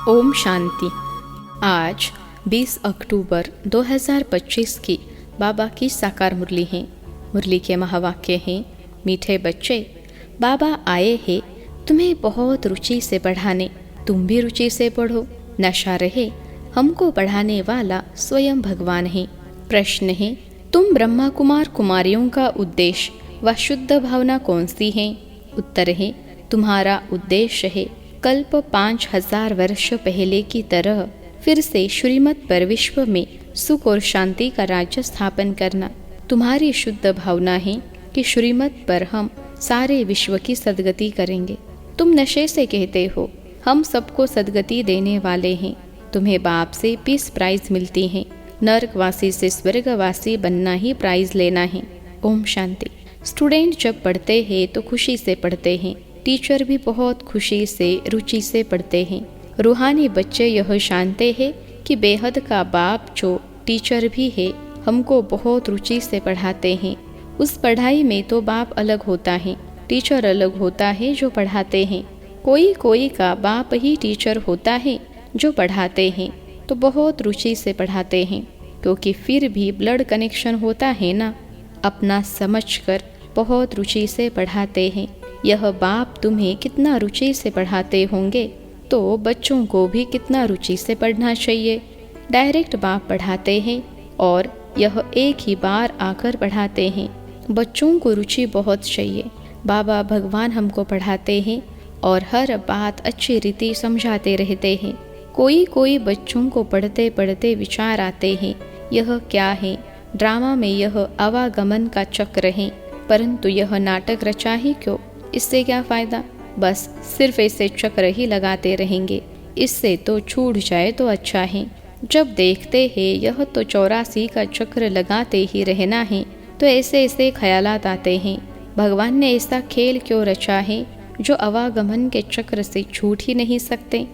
ओम शांति। आज 20 अक्टूबर 2025 की बाबा की साकार मुरली है। मुरली के महावाक्य हैं, मीठे बच्चे, बाबा आए हैं तुम्हें बहुत रुचि से पढ़ाने, तुम भी रुचि से पढ़ो। नशा रहे हमको पढ़ाने वाला स्वयं भगवान है। प्रश्न है, तुम ब्रह्मा कुमार कुमारियों का उद्देश्य व शुद्ध भावना कौन सी है? उत्तर है, तुम्हारा उद्देश्य है कल्प 5000 वर्ष पहले की तरह फिर से श्रीमत पर विश्व में सुख और शांति का राज्य स्थापन करना। तुम्हारी शुद्ध भावना है कि श्रीमत पर हम सारे विश्व की सद्गति करेंगे। तुम नशे से कहते हो हम सबको सद्गति देने वाले हैं। तुम्हें बाप से पीस प्राइज मिलती है, नरकवासी से स्वर्गवासी बनना ही प्राइज लेना है। ओम शांति। स्टूडेंट जब पढ़ते हैं तो खुशी से पढ़ते हैं, टीचर भी बहुत खुशी से रुचि से पढ़ते हैं। रूहानी बच्चे यह जानते हैं कि बेहद का बाप जो टीचर भी है हमको बहुत रुचि से पढ़ाते हैं। उस पढ़ाई में तो बाप अलग होता है, टीचर अलग होता है जो पढ़ाते हैं। कोई कोई का बाप ही टीचर होता है जो पढ़ाते हैं, तो बहुत रुचि से पढ़ाते हैं, क्योंकि फिर भी ब्लड कनेक्शन होता है ना। अपना समझकर बहुत रुचि से पढ़ाते हैं। यह बाप तुम्हें कितना रुचि से पढ़ाते होंगे तो बच्चों को भी कितना रुचि से पढ़ना चाहिए। डायरेक्ट बाप पढ़ाते हैं और यह एक ही बार आकर पढ़ाते हैं। बच्चों को रुचि बहुत चाहिए। बाबा भगवान हमको पढ़ाते हैं और हर बात अच्छी रीति समझाते रहते हैं। कोई कोई बच्चों को पढ़ते पढ़ते विचार आते हैं, यह क्या है? ड्रामा में यह आवागमन का चक्र है, परंतु यह नाटक रचा ही क्यों? इससे क्या फायदा? बस सिर्फ ऐसे चक्र ही लगाते रहेंगे, इससे तो छूट जाए तो अच्छा है। जब देखते हैं यह तो 84 का चक्र लगाते ही रहना है, तो ऐसे ऐसे ख्यालात आते हैं। भगवान ने ऐसा खेल क्यों रचा है जो आवागमन के चक्र से छूट ही नहीं सकते?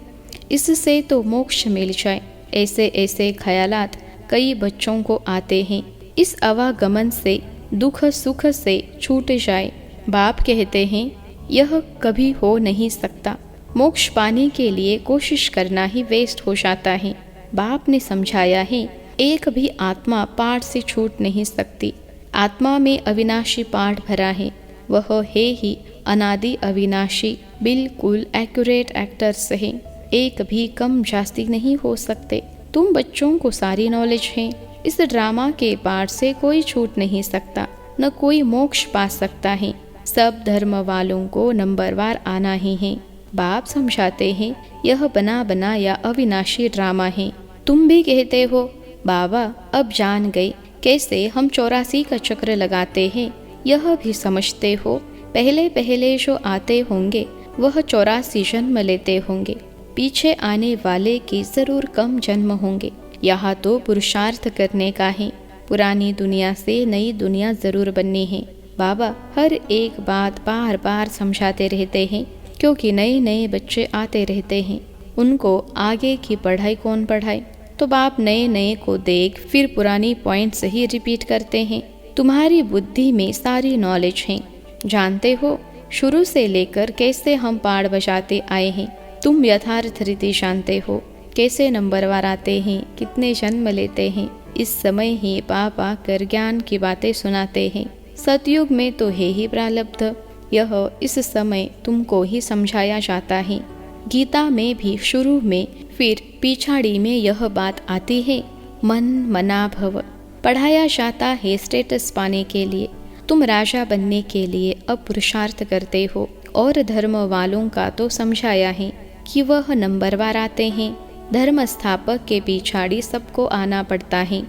इससे तो मोक्ष मिल जाए, ऐसे ऐसे ख्यालात कई बच्चों को आते हैं। इस आवागमन से दुख सुख से छूट जाए। बाप कहते हैं यह कभी हो नहीं सकता। मोक्ष पाने के लिए कोशिश करना ही वेस्ट हो जाता है। बाप ने समझाया है एक भी आत्मा पाठ से छूट नहीं सकती। आत्मा में अविनाशी पाठ भरा है, वह है ही अनादि अविनाशी, बिल्कुल एक्यूरेट एक्टर्स है। एक भी कम जास्ती नहीं हो सकते। तुम बच्चों को सारी नॉलेज है। इस ड्रामा के पाठ से कोई छूट नहीं सकता, न कोई मोक्ष पा सकता है। सब धर्म वालों को नंबरवार आना ही है। बाप समझाते हैं यह बना बनाया अविनाशी ड्रामा है। तुम भी कहते हो बाबा अब जान गए कैसे हम 84 का चक्र लगाते हैं। यह भी समझते हो पहले पहले जो आते होंगे वह 84 जन्म लेते होंगे, पीछे आने वाले के जरूर कम जन्म होंगे। यहाँ तो पुरुषार्थ करने का है। पुरानी दुनिया से नई दुनिया जरूर बननी है। बाबा हर एक बात बार बार समझाते रहते हैं, क्योंकि नए नए बच्चे आते रहते हैं। उनको आगे की पढ़ाई कौन पढ़ाए? तो बाप नए नए को देख फिर पुरानी पॉइंट्स ही रिपीट करते हैं। तुम्हारी बुद्धि में सारी नॉलेज है। जानते हो शुरू से लेकर कैसे हम पाठ बजाते आए हैं। तुम यथार्थ रीति जानते हो कैसे नंबरवार आते हैं, कितने जन्म लेते हैं। इस समय ही बाप आकर ज्ञान की बातें सुनाते हैं। सतयुग में तो है ही प्रारब्ध, यह इस समय तुमको ही समझाया जाता है। गीता में भी शुरू में फिर पिछाड़ी में यह बात आती है, मन मना भव। पढ़ाया जाता है स्टेटस पाने के लिए। तुम राजा बनने के लिए अब पुरुषार्थ करते हो, और धर्म वालों का तो समझाया है कि वह नंबरवार आते हैं। धर्म स्थापक के पिछाड़ी सबको आना पड़ता है।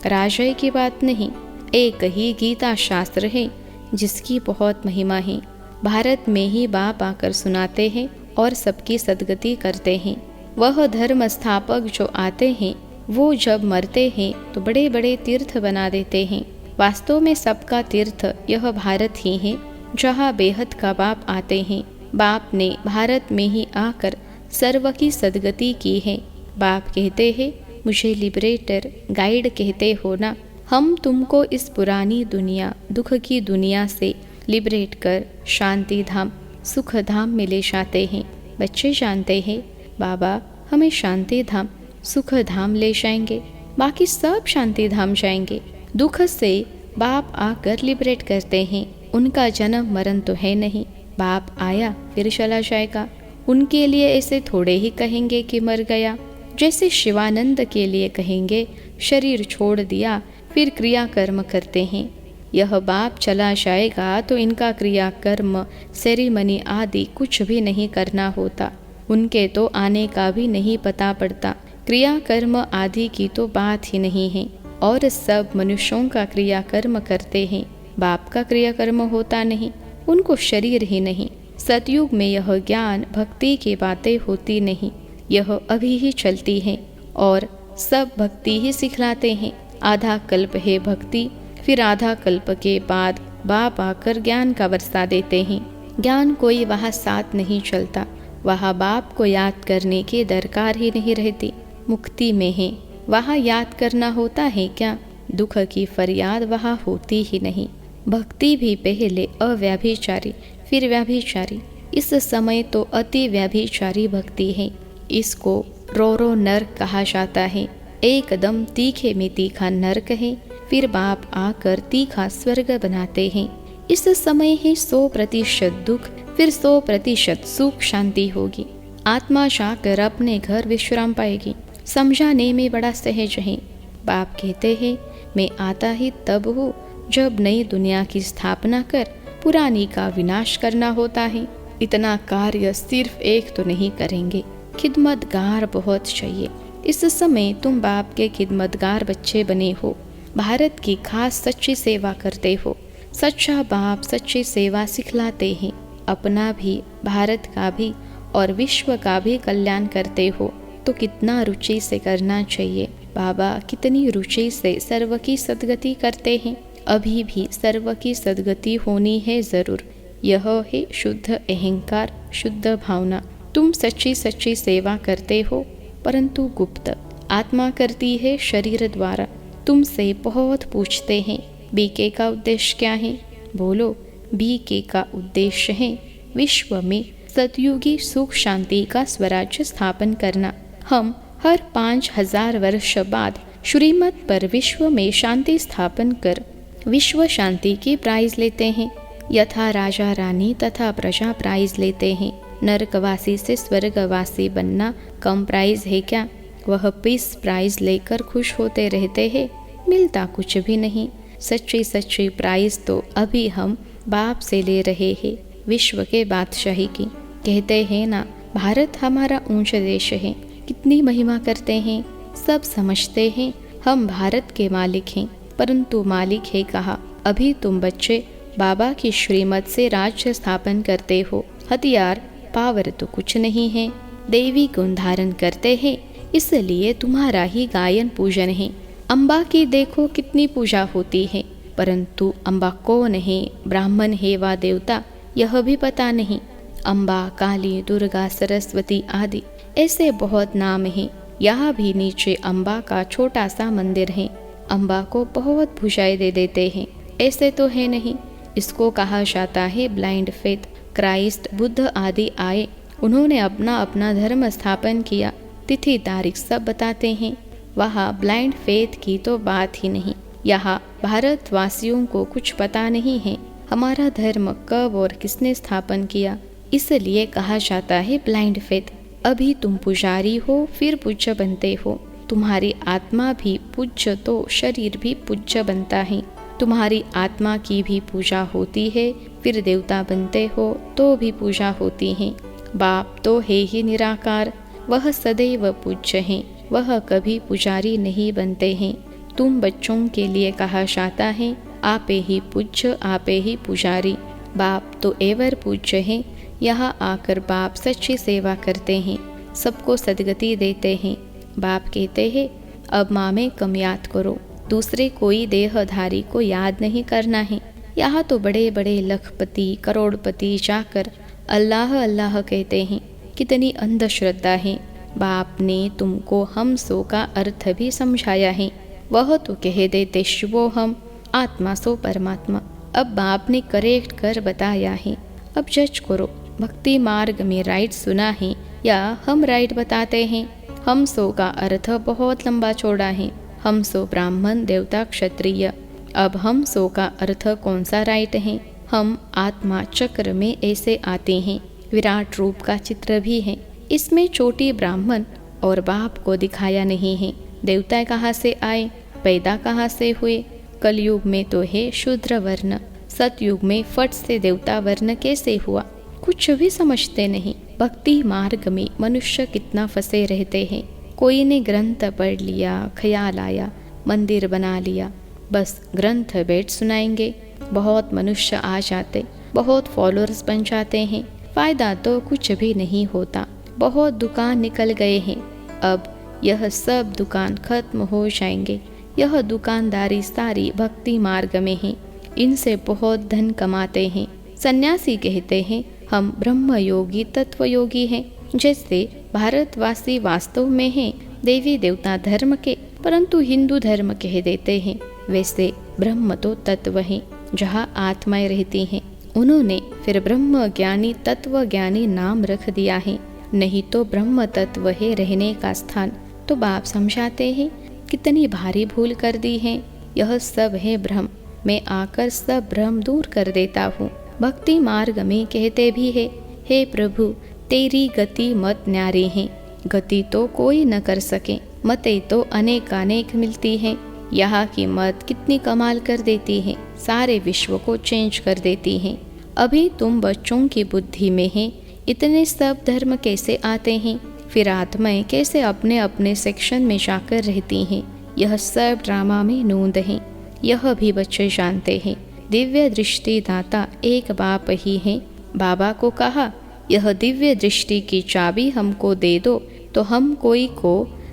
राजा की बात नहीं, एक ही गीता शास्त्र है जिसकी बहुत महिमा है। भारत में ही बाप आकर सुनाते हैं और सबकी सद्गति करते हैं। वह धर्म स्थापक जो आते हैं वो जब मरते हैं तो बड़े बड़े तीर्थ बना देते हैं। वास्तव में सबका तीर्थ यह भारत ही है जहाँ बेहद का बाप आते हैं। बाप ने भारत में ही आकर सर्व की सद्गति की है। बाप कहते हैं मुझे लिबरेटर गाइड कहते हो ना। हम तुमको इस पुरानी दुनिया दुख की दुनिया से लिबरेट कर शांति धाम सुख धाम में ले जाते हैं। बच्चे जानते हैं बाबा हमें शांति धाम, सुख धाम ले जाएंगे, बाकी सब शांति धाम जाएंगे। दुख से बाप आकर लिबरेट करते हैं। उनका जन्म मरण तो है नहीं, बाप आया फिर चला जाएगा। उनके लिए ऐसे थोड़े ही कहेंगे कि मर गया, जैसे शिवानंद के लिए कहेंगे शरीर छोड़ दिया फिर क्रिया कर्म करते हैं। यह बाप चला जाएगा तो इनका क्रिया कर्म, सेरेमनी आदि कुछ भी नहीं करना होता। उनके तो आने का भी नहीं पता पड़ता। क्रिया कर्म आदि की तो बात ही नहीं है, और सब मनुष्यों का क्रिया कर्म करते हैं। बाप का क्रिया कर्म होता नहीं, उनको शरीर ही नहीं। सतयुग में यह ज्ञान भक्ति की बातें होती नहीं, यह अभी ही चलती है और सब भक्ति ही सिखलाते हैं। आधा कल्प है भक्ति, फिर आधा कल्प के बाद बाप आकर ज्ञान का वर्षा देते हैं। ज्ञान कोई वहाँ साथ नहीं चलता, वहाँ बाप को याद करने की दरकार ही नहीं रहती। मुक्ति में है, वहाँ याद करना होता है क्या? दुख की फरियाद वहाँ होती ही नहीं। भक्ति भी पहले अव्यभिचारी फिर व्यभिचारी, इस समय तो अति व्यभिचारी भक्ति है। इसको रोरो नर्क कहा जाता है। एकदम तीखे में तीखा नर्क है, फिर बाप आकर तीखा स्वर्ग बनाते हैं। इस समय ही 100% दुख, फिर 100% सुख शांति होगी। आत्मा जाकर अपने घर विश्राम पाएगी। समझाने में बड़ा सहज है। बाप कहते हैं मैं आता ही तब हूँ जब नई दुनिया की स्थापना कर पुरानी का विनाश करना होता है। इतना कार्य सिर्फ एक तो नहीं करेंगे, खिदमतगार बहुत चाहिए। इस समय तुम बाप के खिदमतगार बच्चे बने हो, भारत की खास सच्ची सेवा करते हो। सच्चा बाप सच्ची सेवा सिखलाते हैं। अपना भी, भारत का भी और विश्व का भी कल्याण करते हो तो कितना रुचि से करना चाहिए। बाबा कितनी रुचि से सर्व की सद्गति करते हैं। अभी भी सर्व की सद्गति होनी है जरूर। यह है शुद्ध अहंकार, शुद्ध भावना। तुम सच्ची सच्ची सेवा करते हो, परंतु गुप्त। आत्मा करती है शरीर द्वारा। तुमसे बहुत पूछते हैं बीके का उद्देश्य क्या है? बोलो, बीके का उद्देश्य है विश्व में सतयुगी सुख शांति का स्वराज्य स्थापन करना। हम हर 5000 वर्ष बाद श्रीमत पर विश्व में शांति स्थापन कर विश्व शांति की प्राइज लेते हैं। यथा राजा रानी तथा प्रजा प्राइज लेते हैं। नरकवासी से स्वर्गवासी बनना कम प्राइज है क्या? वह पीस प्राइज लेकर खुश होते रहते हैं, मिलता कुछ भी नहीं। सच्ची सच्ची प्राइज तो अभी हम बाप से ले रहे हैं, विश्व के बादशाही की। कहते हैं ना, भारत हमारा ऊंच देश है। कितनी महिमा करते हैं। सब समझते हैं हम भारत के मालिक हैं, परंतु मालिक है कहा। अभी तुम बच्चे बाबा की श्रीमत से राज्य स्थापन करते हो। हथियार पावर तो कुछ नहीं है, देवी गुण धारण करते हैं, इसलिए तुम्हारा ही गायन पूजन है। अम्बा की देखो कितनी पूजा होती है, परंतु अम्बा कौन है, ब्राह्मण है व देवता, यह भी पता नहीं। अम्बा, काली, दुर्गा, सरस्वती आदि ऐसे बहुत नाम हैं। यहाँ भी नीचे अम्बा का छोटा सा मंदिर है। अम्बा को बहुत भुजाएं दे देते हैं, ऐसे तो है नहीं। इसको कहा जाता है ब्लाइंड फेथ। क्राइस्ट, बुद्ध आदि आए, उन्होंने अपना अपना धर्म स्थापन किया, तिथि तारीख सब बताते हैं। वहाँ ब्लाइंड फेथ की तो बात ही नहीं। यहाँ भारतवासियों को कुछ पता नहीं है हमारा धर्म कब और किसने स्थापन किया, इसलिए कहा जाता है ब्लाइंड फेथ। अभी तुम पुजारी हो, फिर पूज्य बनते हो। तुम्हारी आत्मा भी पूज्य तो शरीर भी पूज्य बनता है। तुम्हारी आत्मा की भी पूजा होती है, फिर देवता बनते हो तो भी पूजा होती है। बाप तो है ही निराकार, वह सदैव पूज्य हैं, वह कभी पुजारी नहीं बनते हैं। तुम बच्चों के लिए कहा जाता है आपे ही पूज्य, आपे ही पुजारी। बाप तो एवर पूज्य हैं। यहाँ आकर बाप सच्ची सेवा करते हैं, सबको सद्गति देते हैं। बाप कहते हैं अब माँ में कम याद करो, दूसरे कोई देहधारी को याद नहीं करना है। यहाँ तो बड़े बड़े लखपति, करोड़पति जाकर अल्लाह अल्लाह कहते हैं। कितनी अंधश्रद्धा है। बाप ने तुमको हम सो का अर्थ भी समझाया है। वह तो कह देते शिवो हम, आत्मा सो परमात्मा। अब बाप ने करेक्ट कर बताया है। अब जज करो, भक्ति मार्ग में राइट सुना है या हम राइट बताते हैं। हम सो का अर्थ बहुत लंबा चौड़ा है। हम सो ब्राह्मण, देवता, क्षत्रिय। अब हम सो का अर्थ कौन सा राइट है? हम आत्मा चक्र में ऐसे आते हैं। विराट रूप का चित्र भी है। इसमें चोटी ब्राह्मण और बाप को दिखाया नहीं है। देवता कहाँ से आए, पैदा कहाँ से हुए? कलयुग में तो है शूद्र वर्ण, सतयुग में फट से देवता वर्ण कैसे हुआ? कुछ भी समझते नहीं। भक्ति मार्ग में मनुष्य कितना फंसे रहते हैं। कोई ने ग्रंथ पढ़ लिया, ख्याल आया, मंदिर बना लिया, बस ग्रंथ बैठ सुनाएंगे। बहुत मनुष्य आ जाते, बहुत फॉलोअर्स बन जाते हैं, फायदा तो कुछ भी नहीं होता। बहुत दुकान निकल गए हैं। अब यह सब दुकान खत्म हो जाएंगे। यह दुकानदारी सारी भक्ति मार्ग में है। इनसे बहुत धन कमाते हैं। सन्यासी कहते हैं हम ब्रह्म योगी तत्व योगी हैं। जैसे भारतवासी वास्तव में हैं देवी देवता धर्म के, परंतु हिंदू धर्म कह देते हैं। वैसे ब्रह्म तो तत्व है जहाँ आत्माएं रहती हैं। उन्होंने फिर ब्रह्म ज्ञानी तत्व ज्ञानी नाम रख दिया है। नहीं तो ब्रह्म तत्व है रहने का स्थान। तो बाप समझाते हैं कितनी भारी भूल कर दी है। यह सब है भ्रम। मैं आकर सब भ्रम दूर कर देता हूँ। भक्ति मार्ग में कहते भी है, हे प्रभु तेरी गति मत न्यारी है। गति तो कोई न कर सके, मतें तो अनेकानेक मिलती हैं। यहाँ की मत कितनी कमाल कर देती है, सारे विश्व को चेंज कर देती है। अभी तुम बच्चों की बुद्धि में है, इतने सब धर्म कैसे आते हैं? फिर आत्माएं कैसे अपने अपने सेक्शन में जाकर रहती हैं? यह सब ड्रामा में नूंद है। यह भी बच्चे जानते हैं। दिव्य दृष्टि दाता एक बाप ही है। बाबा को कहा यह दिव्य दृष्टि की चाबी हमको दे दो तो हम कोई को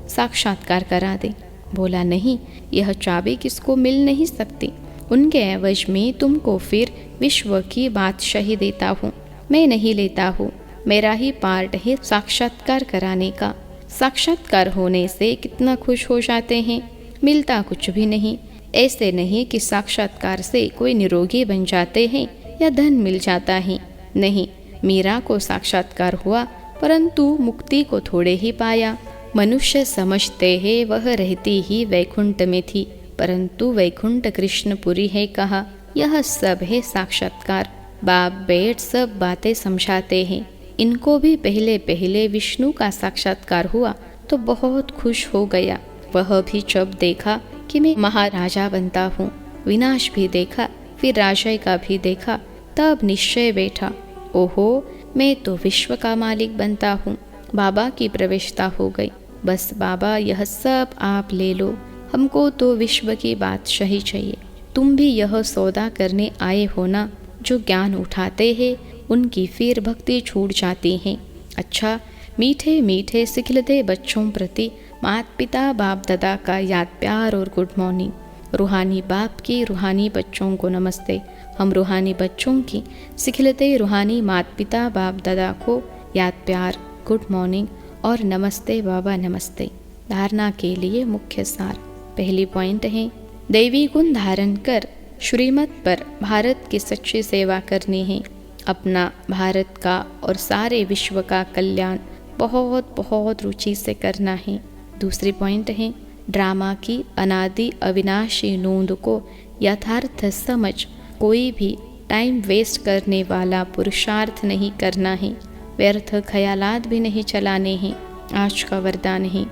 साक्षात्कार करा दें। बोला नहीं, यह चाबी किसको मिल नहीं सकती। उनके एवज में तुमको फिर विश्व की बादशाही देता हूँ। मैं नहीं लेता हूँ, मेरा ही पार्ट है साक्षात्कार कराने का। साक्षात्कार होने से कितना खुश हो जाते हैं, मिलता कुछ भी नहीं। ऐसे नहीं कि साक्षात्कार से कोई निरोगी बन जाते हैं या धन मिल जाता है। नहीं, मीरा को साक्षात्कार हुआ परंतु मुक्ति को थोड़े ही पाया। मनुष्य समझते हैं वह रहती ही वैकुंठ में थी, परंतु वैकुंठ कृष्णपुरी है कहा। यह सब है साक्षात्कार। बाप बैठ सब बातें समझाते हैं। इनको भी पहले पहले विष्णु का साक्षात्कार हुआ तो बहुत खुश हो गया। वह भी जब देखा कि मैं महाराजा बनता हूँ, विनाश भी देखा, फिर राजा का भी देखा, तब निश्चय बैठा, ओहो मैं तो विश्व का मालिक बनता हूँ। बाबा की प्रवेशता हो गई। बस बाबा यह सब आप ले लो, हमको तो विश्व की बादशाही चाहिए। तुम भी यह सौदा करने आए हो ना। जो ज्ञान उठाते हैं उनकी फिर भक्ति छूट जाती है। अच्छा, मीठे मीठे सिखलते बच्चों प्रति माता पिता बाप दादा का याद प्यार और गुड मॉर्निंग। रूहानी बाप की रूहानी बच्चों को नमस्ते। हम रूहानी बच्चों की सिखलते रूहानी माता पिता बाप दादा को याद प्यार, गुड मॉर्निंग और नमस्ते बाबा नमस्ते। धारणा के लिए मुख्य सार। पहली पॉइंट है, दैवी गुण धारण कर श्रीमत पर भारत की सच्ची सेवा करनी है। अपना, भारत का और सारे विश्व का कल्याण बहुत बहुत रुचि से करना है। दूसरी पॉइंट है, ड्रामा की अनादि अविनाशी नोंद को यथार्थ समझ कोई भी टाइम वेस्ट करने वाला पुरुषार्थ नहीं करना है। व्यर्थ ख्यालात भी नहीं चलाने हैं। आज का वरदान है,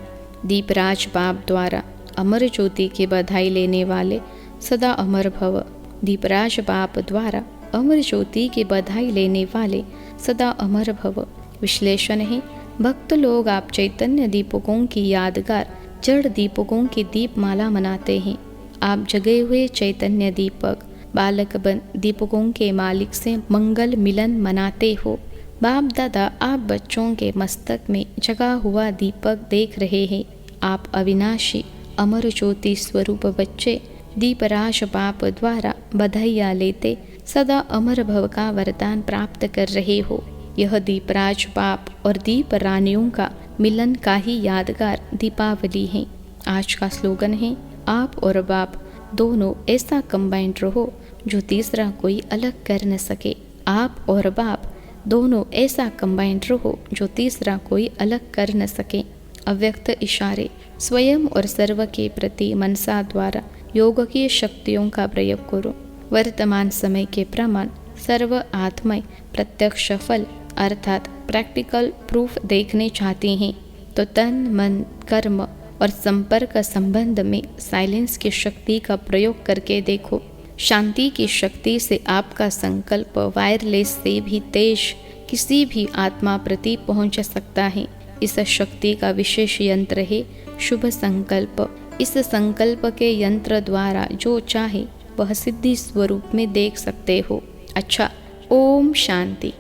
दीपराज बाप द्वारा अमर ज्योति की बधाई लेने वाले सदा अमर भव। दीपराज बाप द्वारा अमर ज्योति की बधाई लेने वाले सदा अमर भव। विश्लेषण है, भक्त लोग आप चैतन्य दीपकों की यादगार जड़ दीपकों की दीपमाला मनाते हैं। आप जगे हुए चैतन्य दीपक बालक बन दीपकों के मालिक से मंगल मिलन मनाते हो। बाप दादा आप बच्चों के मस्तक में जगा हुआ दीपक देख रहे हैं। आप अविनाशी अमर ज्योति स्वरूप बच्चे दीपराज बाप द्वारा बधाइयाँ लेते सदा अमर भव का वरदान प्राप्त कर रहे हो। यह दीपराज बाप और दीप रानियों का मिलन का ही यादगार दीपावली है। आज का स्लोगन है, आप और बाप दोनों ऐसा कंबाइंड रहो जो तीसरा कोई अलग कर न सके। आप और बाप दोनों ऐसा कंबाइंड रहो जो तीसरा कोई अलग कर न सके। अव्यक्त इशारे स्वयं और सर्व के प्रति मनसा द्वारा योग की शक्तियों का प्रयोग करो। वर्तमान समय के प्रमाण सर्व आत्माएं प्रत्यक्ष फल अर्थात प्रैक्टिकल प्रूफ देखने चाहती हैं, तो तन मन कर्म और संपर्क संबंध में साइलेंस की शक्ति का प्रयोग करके देखो। शांति की शक्ति से आपका संकल्प वायरलेस से भी तेज किसी भी आत्मा प्रति पहुंच सकता है। इस शक्ति का विशेष यंत्र है शुभ संकल्प। इस संकल्प के यंत्र द्वारा जो चाहे वह सिद्धि स्वरूप में देख सकते हो। अच्छा, ओम शांति।